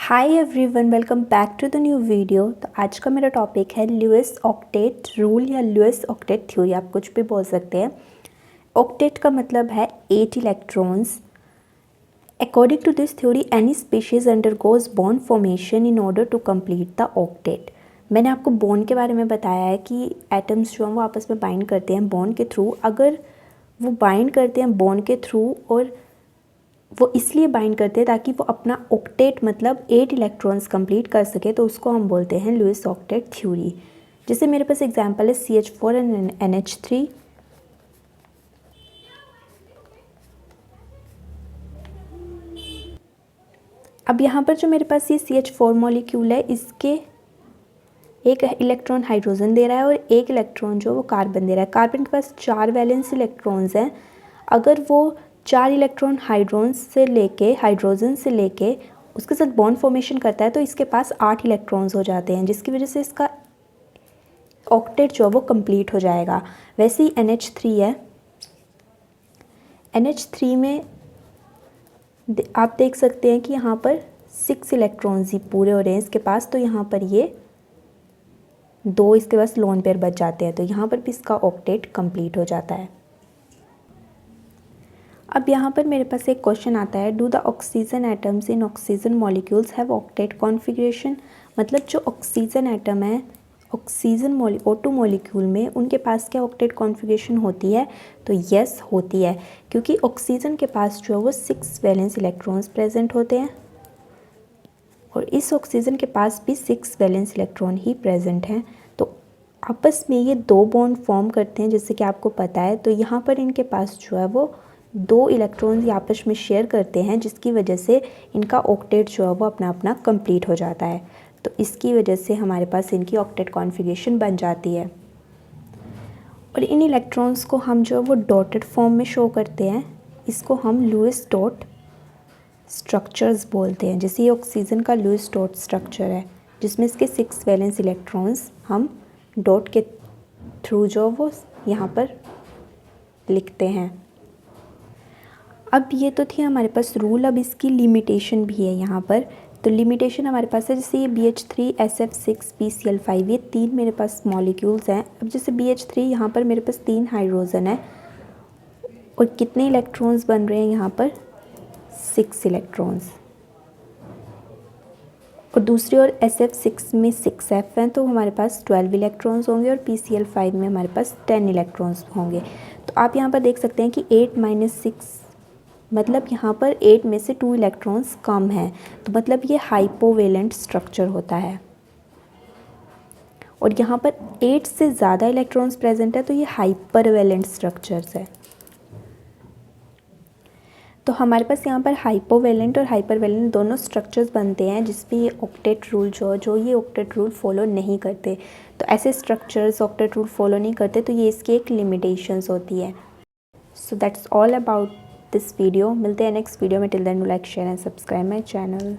Hi everyone, welcome back to the new video. तो आज का मेरा टॉपिक है लुईस ऑक्टेट रूल या लुईस ऑक्टेट थ्योरी, आप कुछ भी बोल सकते हैं। ऑक्टेट का मतलब है 8 electrons. According to this theory any species undergoes bond formation in order to complete the octet. मैंने आपको बॉन्ड के बारे में बताया है कि एटम्स जो हैं वो आपस में बाइंड करते हैं बॉन्ड के थ्रू। अगर वो बाइंड करते हैं बॉन्ड के थ्रू, और वो इसलिए बाइंड करते हैं ताकि वो अपना ऑक्टेट मतलब 8 इलेक्ट्रॉन्स कंप्लीट कर सके, तो उसको हम बोलते हैं लुईस ऑक्टेट थ्योरी। जैसे मेरे पास एग्जांपल है CH4 एंड NH3। अब यहाँ पर जो मेरे पास ये CH4 मॉलिक्यूल है, इसके एक इलेक्ट्रॉन हाइड्रोजन दे रहा है और एक इलेक्ट्रॉन जो वो कार्बन दे रहा है। कार्बन के पास 4 वैलेंस इलेक्ट्रॉन्स हैं। अगर वो 4 इलेक्ट्रॉन हाइड्रोजन से लेके उसके साथ बॉन्ड फॉर्मेशन करता है तो इसके पास 8 इलेक्ट्रॉन्स हो जाते हैं, जिसकी वजह से इसका ऑक्टेट जो वो कंप्लीट हो जाएगा। वैसे ही NH3 है। NH3 में आप देख सकते हैं कि यहाँ पर 6 इलेक्ट्रॉन्स ही पूरे हो रहे हैं इसके पास, तो यहाँ पर ये 2 इसके पास लोन पेयर बच जाते हैं, तो यहाँ पर भी इसका ऑक्टेट कंप्लीट हो जाता है। अब यहाँ पर मेरे पास एक क्वेश्चन आता है, do the oxygen atoms in oxygen molecules have octet configuration. मतलब जो ऑक्सीजन एटम है ऑक्सीजन O2 मॉलिक्यूल में, उनके पास क्या ऑक्टेट कॉन्फ़िगरेशन होती है? तो यस होती है, क्योंकि ऑक्सीजन के पास जो है वो 6 वैलेंस इलेक्ट्रॉन्स प्रेजेंट होते हैं और इस ऑक्सीजन के पास भी 6 वैलेंस इलेक्ट्रॉन ही प्रेजेंट हैं। तो आपस में ये 2 बॉन्ड फॉर्म करते हैं, जैसे कि आपको पता है। तो यहाँ पर इनके पास जो है वो 2 इलेक्ट्रॉन्स आपस में शेयर करते हैं, जिसकी वजह से इनका ऑक्टेट जो है वो अपना अपना कंप्लीट हो जाता है। तो इसकी वजह से हमारे पास इनकी ऑक्टेट कॉन्फ़िगरेशन बन जाती है। और इन इलेक्ट्रॉन्स को हम जो है वो डॉटेड फॉर्म में शो करते हैं। इसको हम लुईस डॉट स्ट्रक्चर्स बोलते हैं। जैसे ये ऑक्सीजन का लुईस डॉट स्ट्रक्चर है, जिसमें इसके 6 वैलेंस इलेक्ट्रॉन्स हम डॉट के थ्रू जो वो यहाँ पर लिखते हैं। अब ये तो थी हमारे पास रूल। अब इसकी लिमिटेशन भी है यहाँ पर। तो लिमिटेशन हमारे पास है, जैसे ये BH3SF6PCl5, ये 3 मेरे पास मॉलिक्यूल्स हैं। अब जैसे BH3 यहाँ पर मेरे पास 3 हाइड्रोजन है और कितने इलेक्ट्रॉन्स बन रहे हैं यहाँ पर? 6 इलेक्ट्रॉन्स। और दूसरी ओर SF6 में 6F हैं, तो हमारे पास 12 इलेक्ट्रॉन्स होंगे और PCl5 में हमारे पास 10 इलेक्ट्रॉन्स होंगे। तो आप यहाँ पर देख सकते हैं कि 8 - 6 मतलब यहाँ पर 8 में से 2 इलेक्ट्रॉन्स कम हैं, तो मतलब ये हाइपोवेलेंट स्ट्रक्चर होता है। और यहाँ पर 8 से ज़्यादा इलेक्ट्रॉन्स प्रेजेंट है, तो ये हाइपरवेलेंट स्ट्रक्चर्स है। तो हमारे पास यहाँ पर हाइपोवेलेंट और हाइपरवेलेंट दोनों स्ट्रक्चर्स बनते हैं, जिसमें ये ऑक्टेट रूल जो ये ऑक्टेट रूल फॉलो नहीं करते। तो ऐसे स्ट्रक्चर्स ऑक्टेट रूल फॉलो नहीं करते, तो ये इसकी एक लिमिटेशंस होती है। So that's all about this video. मिलते हैं नेक्स्ट वीडियो में। Till then like share and subscribe my channel.